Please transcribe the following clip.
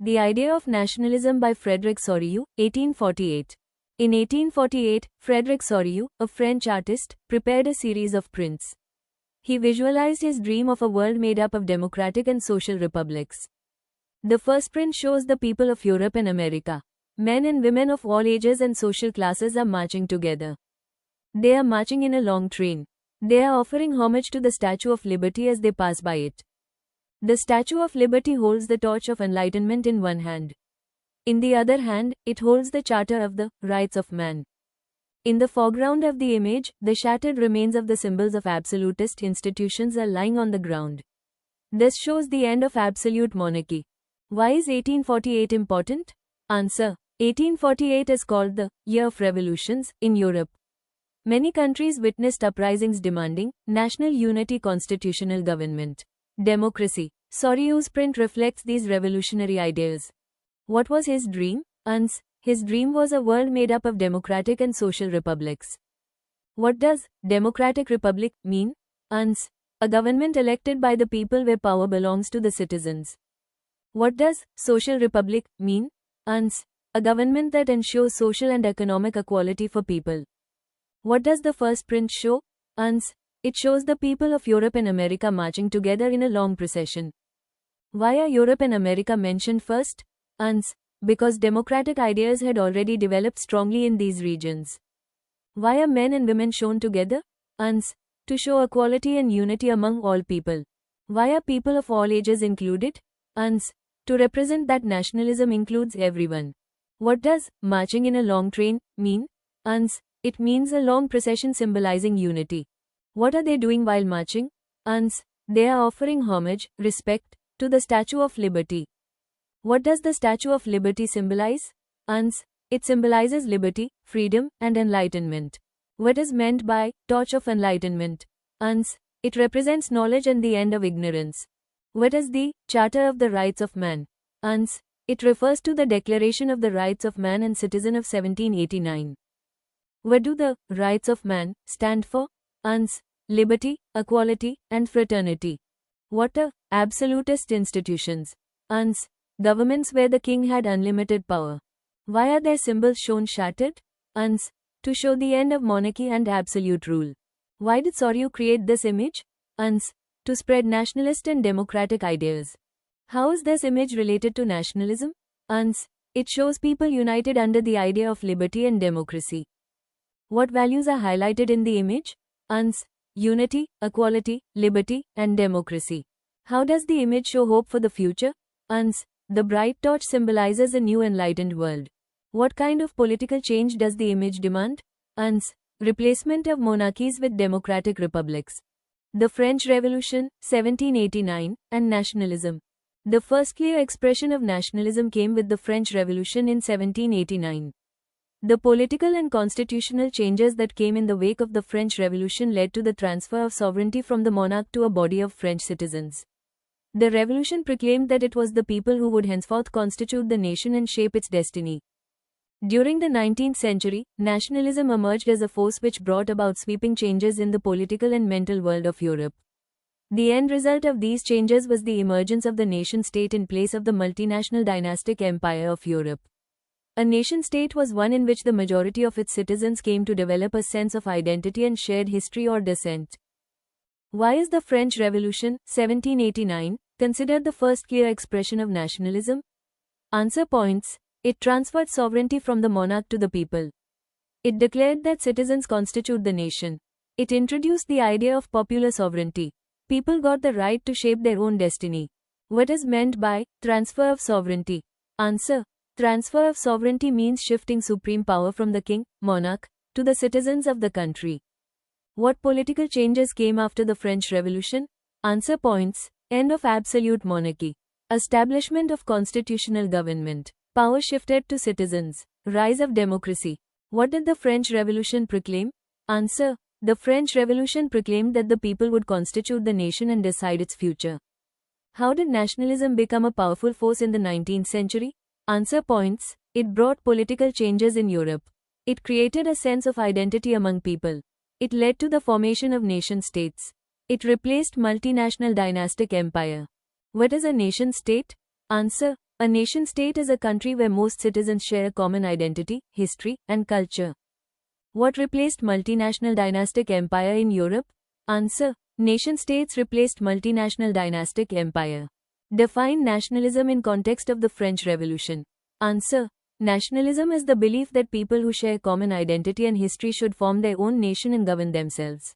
The Idea of Nationalism by Frédéric Soriot, 1848. In 1848, Frédéric Soriot, a French artist, prepared a series of prints. He visualized his dream of a world made up of democratic and social republics. The first print shows the people of Europe and America. Men and women of all ages and social classes are marching together. They are marching in a long train. They are offering homage to the Statue of Liberty as they pass by it. The Statue of Liberty holds the torch of enlightenment in one hand. In the other hand, it holds the Charter of the Rights of Man. In the foreground of the image, the shattered remains of the symbols of absolutist institutions are lying on the ground. This shows the end of absolute monarchy. Why is 1848 important? Answer. 1848 is called the Year of Revolutions in Europe. Many countries witnessed uprisings demanding national unity, constitutional government, democracy. Soriot's print reflects these revolutionary ideas. What was his dream? His dream was a world made up of democratic and social republics. What does democratic republic mean? A government elected by the people where power belongs to the citizens. What does social republic mean? A government that ensures social and economic equality for people. What does the first print show? It shows the people of Europe and America marching together in a long procession. Why are Europe and America mentioned first? Because democratic ideas had already developed strongly in these regions. Why are men and women shown together? To show equality and unity among all people. Why are people of all ages included? To represent that nationalism includes everyone. What does marching in a long train mean? It means a long procession symbolizing unity. What are they doing while marching? They are offering homage, respect, to the Statue of Liberty. What does the Statue of Liberty symbolize? It symbolizes liberty, freedom, and enlightenment. What is meant by Torch of Enlightenment? It represents knowledge and the end of ignorance. What is the Charter of the Rights of Man? It refers to the Declaration of the Rights of Man and Citizen of 1789. What do the rights of man stand for? Liberty, equality, and fraternity. What are absolutist institutions? Governments where the king had unlimited power. Why are their symbols shown shattered? To show the end of monarchy and absolute rule. Why did Soriot create this image? To spread nationalist and democratic ideas. How is this image related to nationalism? It shows people united under the idea of liberty and democracy. What values are highlighted in the image? Unity, equality, liberty, and democracy. How does the image show hope for the future? The bright torch symbolizes a new enlightened world. What kind of political change does the image demand? Replacement of monarchies with democratic republics. The French Revolution, 1789, and nationalism. The first clear expression of nationalism came with the French Revolution in 1789. The political and constitutional changes that came in the wake of the French Revolution led to the transfer of sovereignty from the monarch to a body of French citizens. The revolution proclaimed that it was the people who would henceforth constitute the nation and shape its destiny. During the 19th century, nationalism emerged as a force which brought about sweeping changes in the political and mental world of Europe. The end result of these changes was the emergence of the nation-state in place of the multinational dynastic empire of Europe. A nation-state was one in which the majority of its citizens came to develop a sense of identity and shared history or descent. Why is the French Revolution, 1789, considered the first clear expression of nationalism? Answer points. It transferred sovereignty from the monarch to the people. It declared that citizens constitute the nation. It introduced the idea of popular sovereignty. People got the right to shape their own destiny. What is meant by transfer of sovereignty? Answer. Transfer of sovereignty means shifting supreme power from the king, monarch, to the citizens of the country. What political changes came after the French Revolution? Answer points. End of absolute monarchy. Establishment of constitutional government. Power shifted to citizens. Rise of democracy. What did the French Revolution proclaim? Answer. The French Revolution proclaimed that the people would constitute the nation and decide its future. How did nationalism become a powerful force in the 19th century? Answer points. It brought political changes in Europe. It created a sense of identity among people. It led to the formation of nation-states. It replaced multinational dynastic empire. What is a nation-state? Answer. A nation-state is a country where most citizens share a common identity, history, and culture. What replaced multinational dynastic empire in Europe? Answer. Nation-states replaced multinational dynastic empire. Define nationalism in context of the French Revolution. Answer. Nationalism is the belief that people who share common identity and history should form their own nation and govern themselves.